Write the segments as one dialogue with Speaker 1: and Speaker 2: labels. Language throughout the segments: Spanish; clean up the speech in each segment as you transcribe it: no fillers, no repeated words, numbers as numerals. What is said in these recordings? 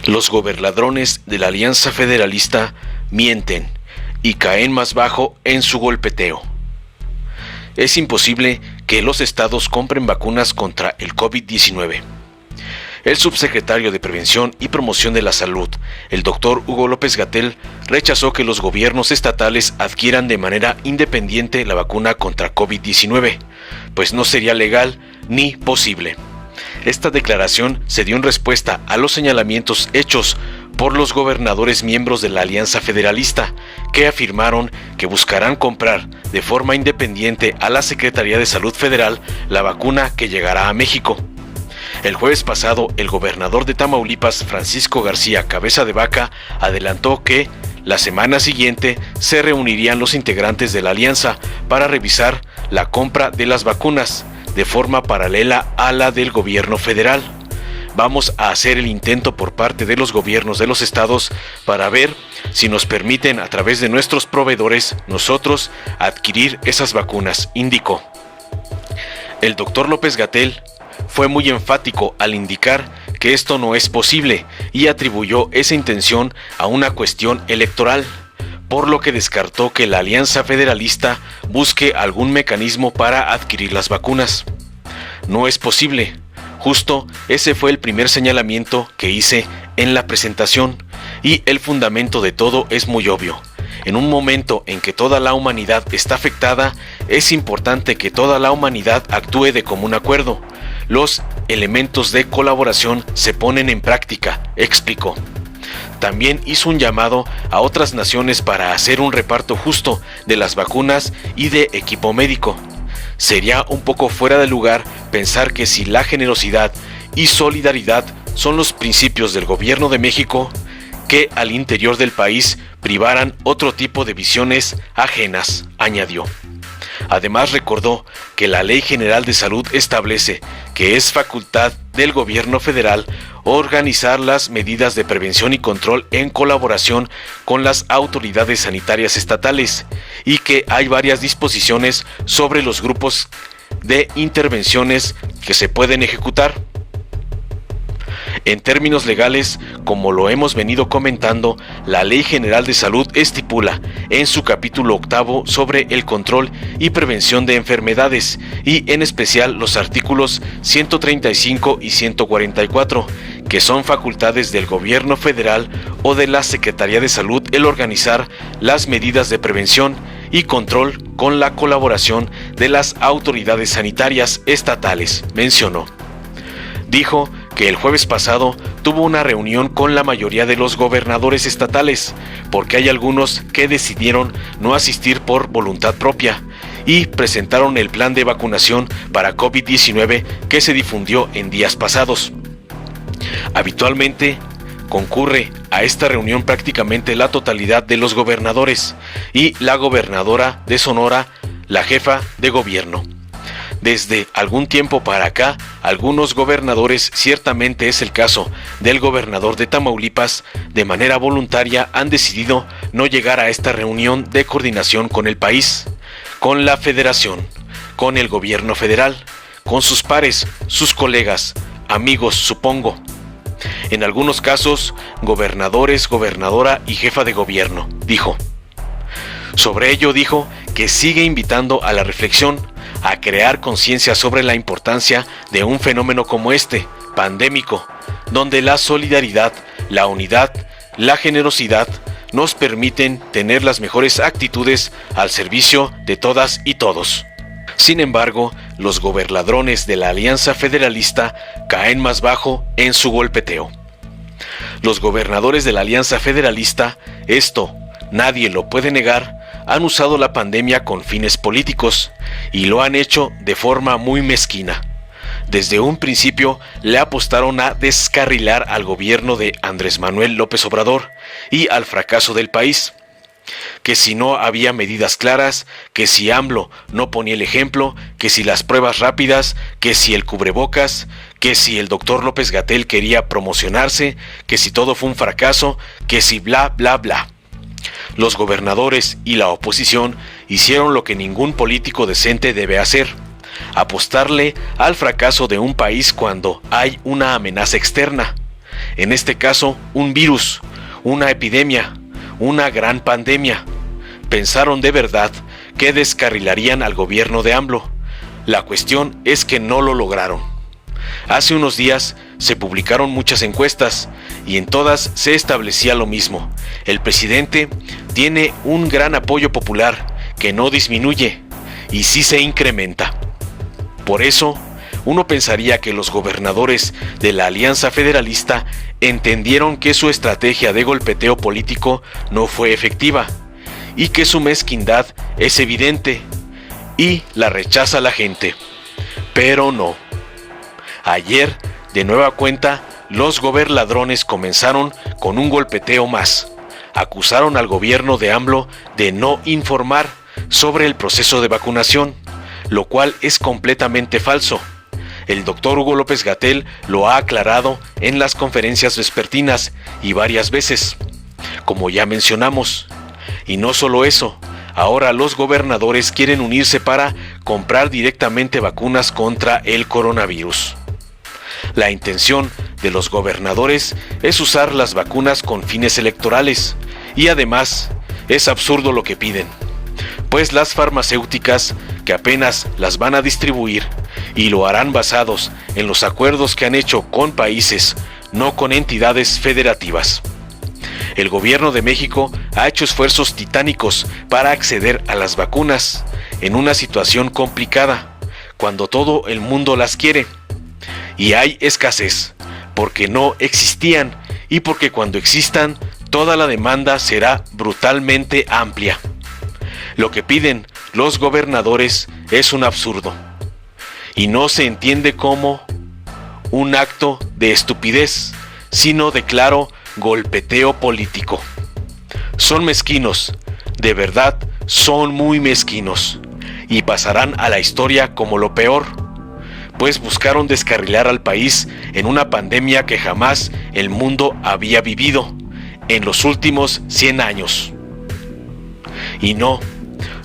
Speaker 1: Los gobernadrones de la Alianza Federalista mienten y caen más bajo en su golpeteo. Es imposible que los estados compren vacunas contra el COVID-19. El subsecretario de Prevención y Promoción de la Salud, el doctor Hugo López-Gatell, rechazó que los gobiernos estatales adquieran de manera independiente la vacuna contra COVID-19, pues no sería legal ni posible. Esta declaración se dio en respuesta a los señalamientos hechos por los gobernadores miembros de la Alianza Federalista, que afirmaron que buscarán comprar de forma independiente a la Secretaría de Salud Federal la vacuna que llegará a México. El jueves pasado, el gobernador de Tamaulipas, Francisco García Cabeza de Vaca, adelantó que la semana siguiente se reunirían los integrantes de la alianza para revisar la compra de las vacunas de forma paralela a la del gobierno federal. Vamos a hacer el intento por parte de los gobiernos de los estados para ver si nos permiten a través de nuestros proveedores nosotros adquirir esas vacunas, indicó. El doctor López-Gatell fue muy enfático al indicar que esto no es posible y atribuyó esa intención a una cuestión electoral, por lo que descartó que la Alianza Federalista busque algún mecanismo para adquirir las vacunas. No es posible. Justo ese fue el primer señalamiento que hice en la presentación, y el fundamento de todo es muy obvio. En un momento en que toda la humanidad está afectada, es importante que toda la humanidad actúe de común acuerdo. Los elementos de colaboración se ponen en práctica, explicó. También hizo un llamado a otras naciones para hacer un reparto justo de las vacunas y de equipo médico. Sería un poco fuera de lugar pensar que si la generosidad y solidaridad son los principios del gobierno de México, que al interior del país privaran otro tipo de visiones ajenas, añadió. Además recordó que la Ley General de Salud establece que es facultad del gobierno federal organizar las medidas de prevención y control en colaboración con las autoridades sanitarias estatales, y que hay varias disposiciones sobre los grupos de intervenciones que se pueden ejecutar. En términos legales, como lo hemos venido comentando, la Ley General de Salud estipula en su capítulo 8 sobre el control y prevención de enfermedades, y en especial los artículos 135 y 144, que son facultades del gobierno federal o de la Secretaría de Salud el organizar las medidas de prevención y control con la colaboración de las autoridades sanitarias estatales, mencionó. Dijo que el jueves pasado tuvo una reunión con la mayoría de los gobernadores estatales, porque hay algunos que decidieron no asistir por voluntad propia, y presentaron el plan de vacunación para COVID-19 que se difundió en días pasados. Habitualmente concurre a esta reunión prácticamente la totalidad de los gobernadores y la gobernadora de Sonora, la jefa de gobierno. Desde algún tiempo para acá, algunos gobernadores, ciertamente es el caso del gobernador de Tamaulipas, de manera voluntaria han decidido no llegar a esta reunión de coordinación con el país, con la federación, con el gobierno federal, con sus pares, sus colegas, amigos, supongo. En algunos casos, gobernadores, gobernadora y jefa de gobierno, dijo. Sobre ello dijo que sigue invitando a la reflexión, a crear conciencia sobre la importancia de un fenómeno como este, pandémico, donde la solidaridad, la unidad, la generosidad nos permiten tener las mejores actitudes al servicio de todas y todos. Sin embargo, los gobernadrones de la Alianza Federalista caen más bajo en su golpeteo. Los gobernadores de la Alianza Federalista, esto nadie lo puede negar, han usado la pandemia con fines políticos y lo han hecho de forma muy mezquina. Desde un principio le apostaron a descarrilar al gobierno de Andrés Manuel López Obrador y al fracaso del país. Que si no había medidas claras, que si AMLO no ponía el ejemplo, que si las pruebas rápidas, que si el cubrebocas, que si el doctor López-Gatell quería promocionarse, que si todo fue un fracaso, que si bla bla bla. Los gobernadores y la oposición hicieron lo que ningún político decente debe hacer: apostarle al fracaso de un país cuando hay una amenaza externa. en este caso un virus, una epidemia, una gran pandemia. Pensaron de verdad que descarrilarían al gobierno de AMLO. La cuestión es que no lo lograron. Hace unos días se publicaron muchas encuestas y en todas se establecía lo mismo. El presidente tiene un gran apoyo popular que no disminuye y sí se incrementa. Por eso, uno pensaría que los gobernadores de la Alianza Federalista entendieron que su estrategia de golpeteo político no fue efectiva y que su mezquindad es evidente y la rechaza la gente. Pero no. Ayer, de nueva cuenta, los gobernadrones comenzaron con un golpeteo más. Acusaron al gobierno de AMLO de no informar sobre el proceso de vacunación, lo cual es completamente falso. El doctor Hugo López-Gatell lo ha aclarado en las conferencias vespertinas y varias veces, como ya mencionamos. Y no solo eso, ahora los gobernadores quieren unirse para comprar directamente vacunas contra el coronavirus. La intención de los gobernadores es usar las vacunas con fines electorales y además es absurdo lo que piden, pues las farmacéuticas que apenas las van a distribuir y lo harán basados en los acuerdos que han hecho con países, no con entidades federativas. El gobierno de México ha hecho esfuerzos titánicos para acceder a las vacunas en una situación complicada, cuando todo el mundo las quiere. Y hay escasez, porque no existían y porque cuando existan, toda la demanda será brutalmente amplia. Lo que piden los gobernadores es un absurdo, y no se entiende como un acto de estupidez, sino de claro golpeteo político. Son mezquinos, de verdad son muy mezquinos, y pasarán a la historia como lo peor, pues buscaron descarrilar al país en una pandemia que jamás el mundo había vivido en los últimos 100 años. Y no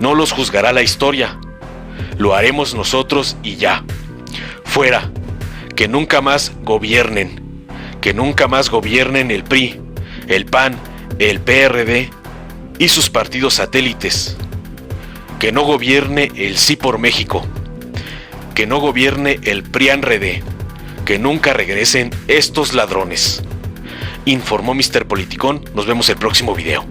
Speaker 1: los juzgará la historia, lo haremos nosotros y ya. Fuera, que nunca más gobiernen el PRI, el PAN, el PRD y sus partidos satélites. Que no gobierne el Sí por México, que no gobierne el PRIAN-RD, que nunca regresen estos ladrones. Informó Mr. Politicón, nos vemos el próximo video.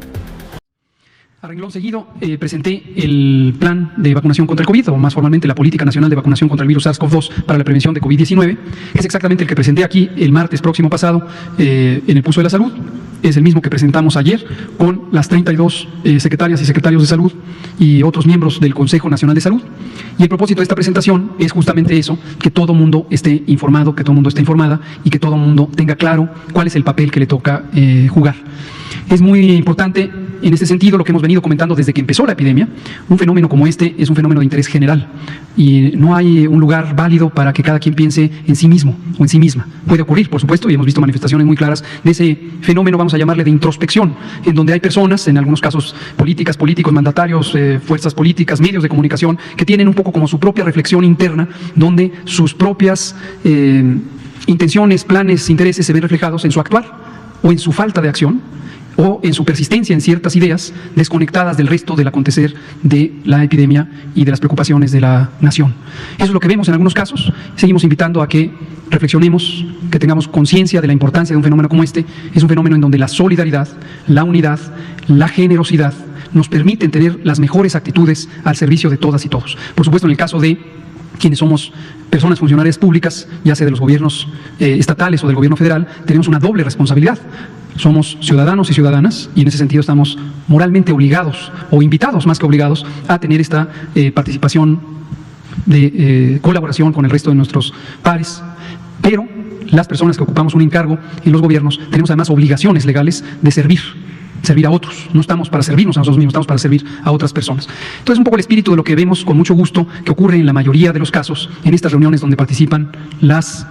Speaker 2: A renglón seguido, presenté el plan de vacunación contra el COVID, o más formalmente la Política Nacional de Vacunación contra el virus SARS-CoV-2 para la prevención de COVID-19. Es exactamente el que presenté aquí el martes próximo pasado en el Pulso de la Salud. Es el mismo que presentamos ayer con las 32 secretarias y secretarios de salud y otros miembros del Consejo Nacional de Salud. Y el propósito de esta presentación es justamente eso, que todo mundo esté informado, que todo mundo esté informada y que todo mundo tenga claro cuál es el papel que le toca jugar. Es muy importante en este sentido lo que hemos venido comentando desde que empezó la epidemia. Un fenómeno como este es un fenómeno de interés general y no hay un lugar válido para que cada quien piense en sí mismo o en sí misma. Puede ocurrir, por supuesto, y hemos visto manifestaciones muy claras de ese fenómeno, vamos a llamarle de introspección, en donde hay personas, en algunos casos políticos, mandatarios, fuerzas políticas, medios de comunicación, que tienen un poco como su propia reflexión interna, donde sus propias intenciones, planes, intereses se ven reflejados en su actuar o en su falta de acción, o en su persistencia en ciertas ideas desconectadas del resto del acontecer de la epidemia y de las preocupaciones de la nación. Eso es lo que vemos en algunos casos. Seguimos invitando a que reflexionemos, que tengamos conciencia de la importancia de un fenómeno como este. Es un fenómeno en donde la solidaridad, la unidad, la generosidad nos permiten tener las mejores actitudes al servicio de todas y todos. Por supuesto, en el caso de quienes somos personas funcionarias públicas, ya sea de los gobiernos estatales o del gobierno federal, tenemos una doble responsabilidad. Somos ciudadanos y ciudadanas y en ese sentido estamos moralmente obligados o invitados más que obligados a tener esta participación de colaboración con el resto de nuestros pares. Pero las personas que ocupamos un encargo en los gobiernos tenemos además obligaciones legales de servir a otros. No estamos para servirnos a nosotros mismos, estamos para servir a otras personas. Entonces, un poco el espíritu de lo que vemos con mucho gusto que ocurre en la mayoría de los casos en estas reuniones donde participan las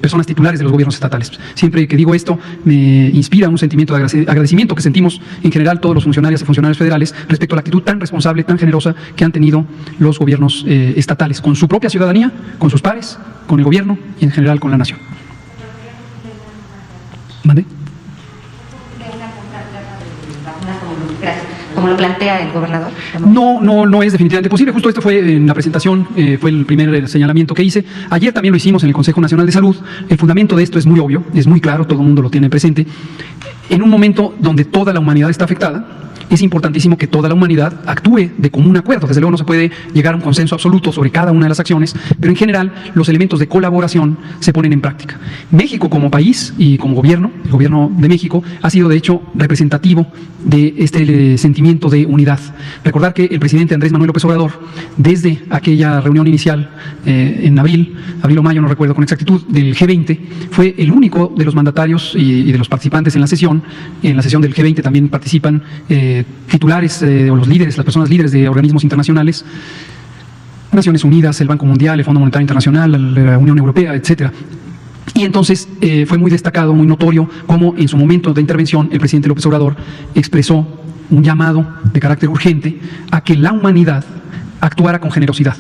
Speaker 2: personas titulares de los gobiernos estatales. Siempre que digo esto, me inspira un sentimiento de agradecimiento que sentimos en general todos los funcionarios y funcionarios federales respecto a la actitud tan responsable, tan generosa que han tenido los gobiernos estatales con su propia ciudadanía, con sus pares, con el gobierno y en general con la nación. ¿Mande?
Speaker 3: Como lo plantea el gobernador.
Speaker 2: No es definitivamente posible. Justo esto fue en la presentación, fue el primer señalamiento que hice. Ayer también lo hicimos en el Consejo Nacional de Salud. El fundamento de esto es muy obvio, es muy claro, todo el mundo lo tiene presente. En un momento donde toda la humanidad está afectada, es importantísimo que toda la humanidad actúe de común acuerdo. Desde luego no se puede llegar a un consenso absoluto sobre cada una de las acciones, pero en general los elementos de colaboración se ponen en práctica. México como país y como gobierno, el gobierno de México, ha sido de hecho representativo de este sentimiento de unidad. Recordar que el presidente Andrés Manuel López Obrador, desde aquella reunión inicial en abril o mayo, no recuerdo con exactitud, del G20, fue el único de los mandatarios y de los participantes en la sesión. En la sesión del G20 también participan titulares o los líderes, las personas líderes de organismos internacionales, Naciones Unidas, el Banco Mundial, el Fondo Monetario Internacional, la Unión Europea, etcétera. Y entonces fue muy destacado, muy notorio, cómo en su momento de intervención el presidente López Obrador expresó un llamado de carácter urgente a que la humanidad actuara con generosidad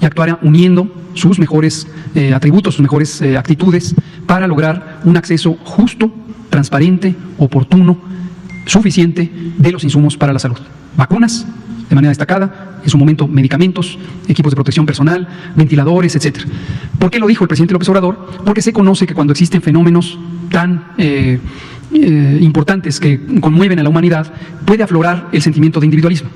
Speaker 2: y actuara uniendo sus mejores atributos, sus mejores actitudes para lograr un acceso justo, transparente, oportuno, suficiente de los insumos para la salud. Vacunas, de manera destacada, en su momento medicamentos, equipos de protección personal, ventiladores, etc. ¿Por qué lo dijo el presidente López Obrador? Porque se conoce que cuando existen fenómenos tan importantes que conmueven a la humanidad, puede aflorar el sentimiento de individualismo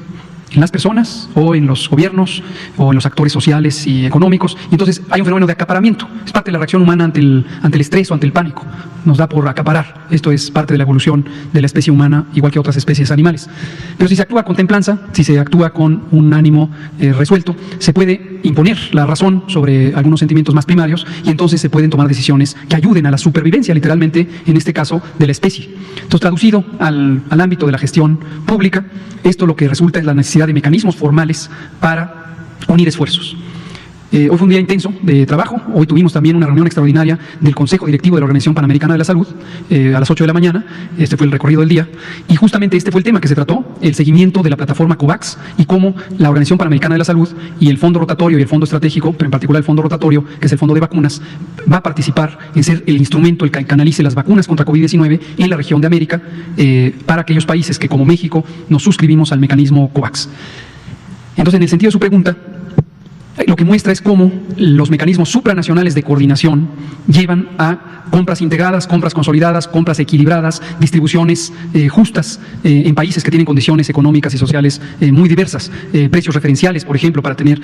Speaker 2: en las personas o en los gobiernos o en los actores sociales y económicos, y entonces hay un fenómeno de acaparamiento. Es parte de la reacción humana ante el estrés o ante el pánico. Nos da por acaparar. Esto es parte de la evolución de la especie humana, igual que otras especies animales. Pero si se actúa con templanza, si se actúa con un ánimo resuelto, se puede imponer la razón sobre algunos sentimientos más primarios y entonces se pueden tomar decisiones que ayuden a la supervivencia, literalmente, en este caso, de la especie. Entonces, traducido al ámbito de la gestión pública, esto lo que resulta es la necesidad de mecanismos formales para unir esfuerzos. Hoy fue un día intenso de trabajo. Hoy tuvimos también una reunión extraordinaria del Consejo Directivo de la Organización Panamericana de la Salud a las 8 de la mañana. Este fue el recorrido del día. Y justamente este fue el tema que se trató, el seguimiento de la plataforma COVAX y cómo la Organización Panamericana de la Salud y el Fondo Rotatorio y el Fondo Estratégico, pero en particular el Fondo Rotatorio, que es el Fondo de Vacunas, va a participar en ser el instrumento, el que canalice las vacunas contra COVID-19 en la región de América para aquellos países que, como México, nos suscribimos al mecanismo COVAX. Entonces, en el sentido de su pregunta, lo que muestra es cómo los mecanismos supranacionales de coordinación llevan a compras integradas, compras consolidadas, compras equilibradas, distribuciones justas en países que tienen condiciones económicas y sociales muy diversas, precios referenciales, por ejemplo, para tener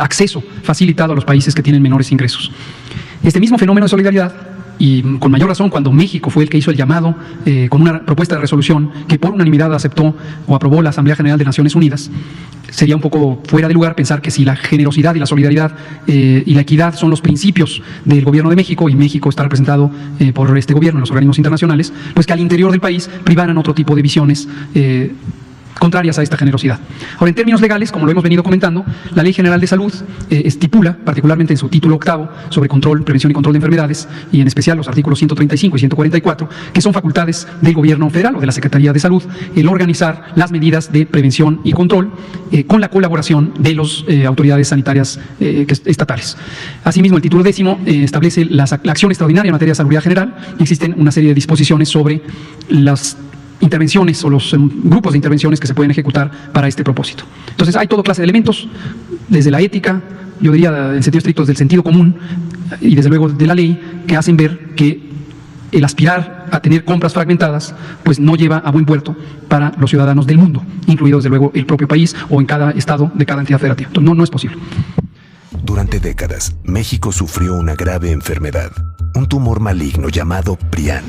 Speaker 2: acceso facilitado a los países que tienen menores ingresos. Este mismo fenómeno de solidaridad, y con mayor razón cuando México fue el que hizo el llamado con una propuesta de resolución que por unanimidad aceptó o aprobó la Asamblea General de Naciones Unidas, sería un poco fuera de lugar pensar que si la generosidad y la solidaridad y la equidad son los principios del gobierno de México, y México está representado por este gobierno en los organismos internacionales, pues que al interior del país privaran otro tipo de visiones contrarias a esta generosidad. Ahora, en términos legales, como lo hemos venido comentando, la Ley General de Salud estipula, particularmente en su título 8 sobre control, prevención y control de enfermedades, y en especial los artículos 135 y 144, que son facultades del gobierno federal o de la Secretaría de Salud, el organizar las medidas de prevención y control con la colaboración de las autoridades sanitarias estatales. Asimismo, el título 10 establece la acción extraordinaria en materia de salubridad general, y existen una serie de disposiciones sobre las intervenciones o los grupos de intervenciones que se pueden ejecutar para este propósito. Entonces hay toda clase de elementos, desde la ética, yo diría en sentido estricto del sentido común y desde luego de la ley, que hacen ver que el aspirar a tener compras fragmentadas pues no lleva a buen puerto para los ciudadanos del mundo, incluido desde luego el propio país o en cada estado de cada entidad federativa. Entonces no es posible.
Speaker 4: Durante décadas, México sufrió una grave enfermedad, un tumor maligno llamado PRIAN,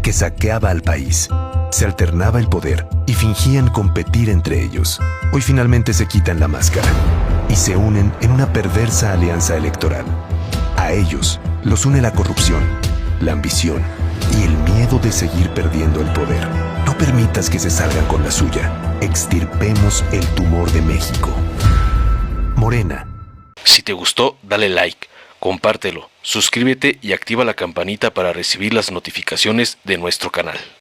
Speaker 4: que saqueaba al país. Se alternaba el poder y fingían competir entre ellos. Hoy finalmente se quitan la máscara y se unen en una perversa alianza electoral. A ellos los une la corrupción, la ambición y el miedo de seguir perdiendo el poder. No permitas que se salgan con la suya. Extirpemos el tumor de México. Morena.
Speaker 1: Si te gustó, dale like, compártelo, suscríbete y activa la campanita para recibir las notificaciones de nuestro canal.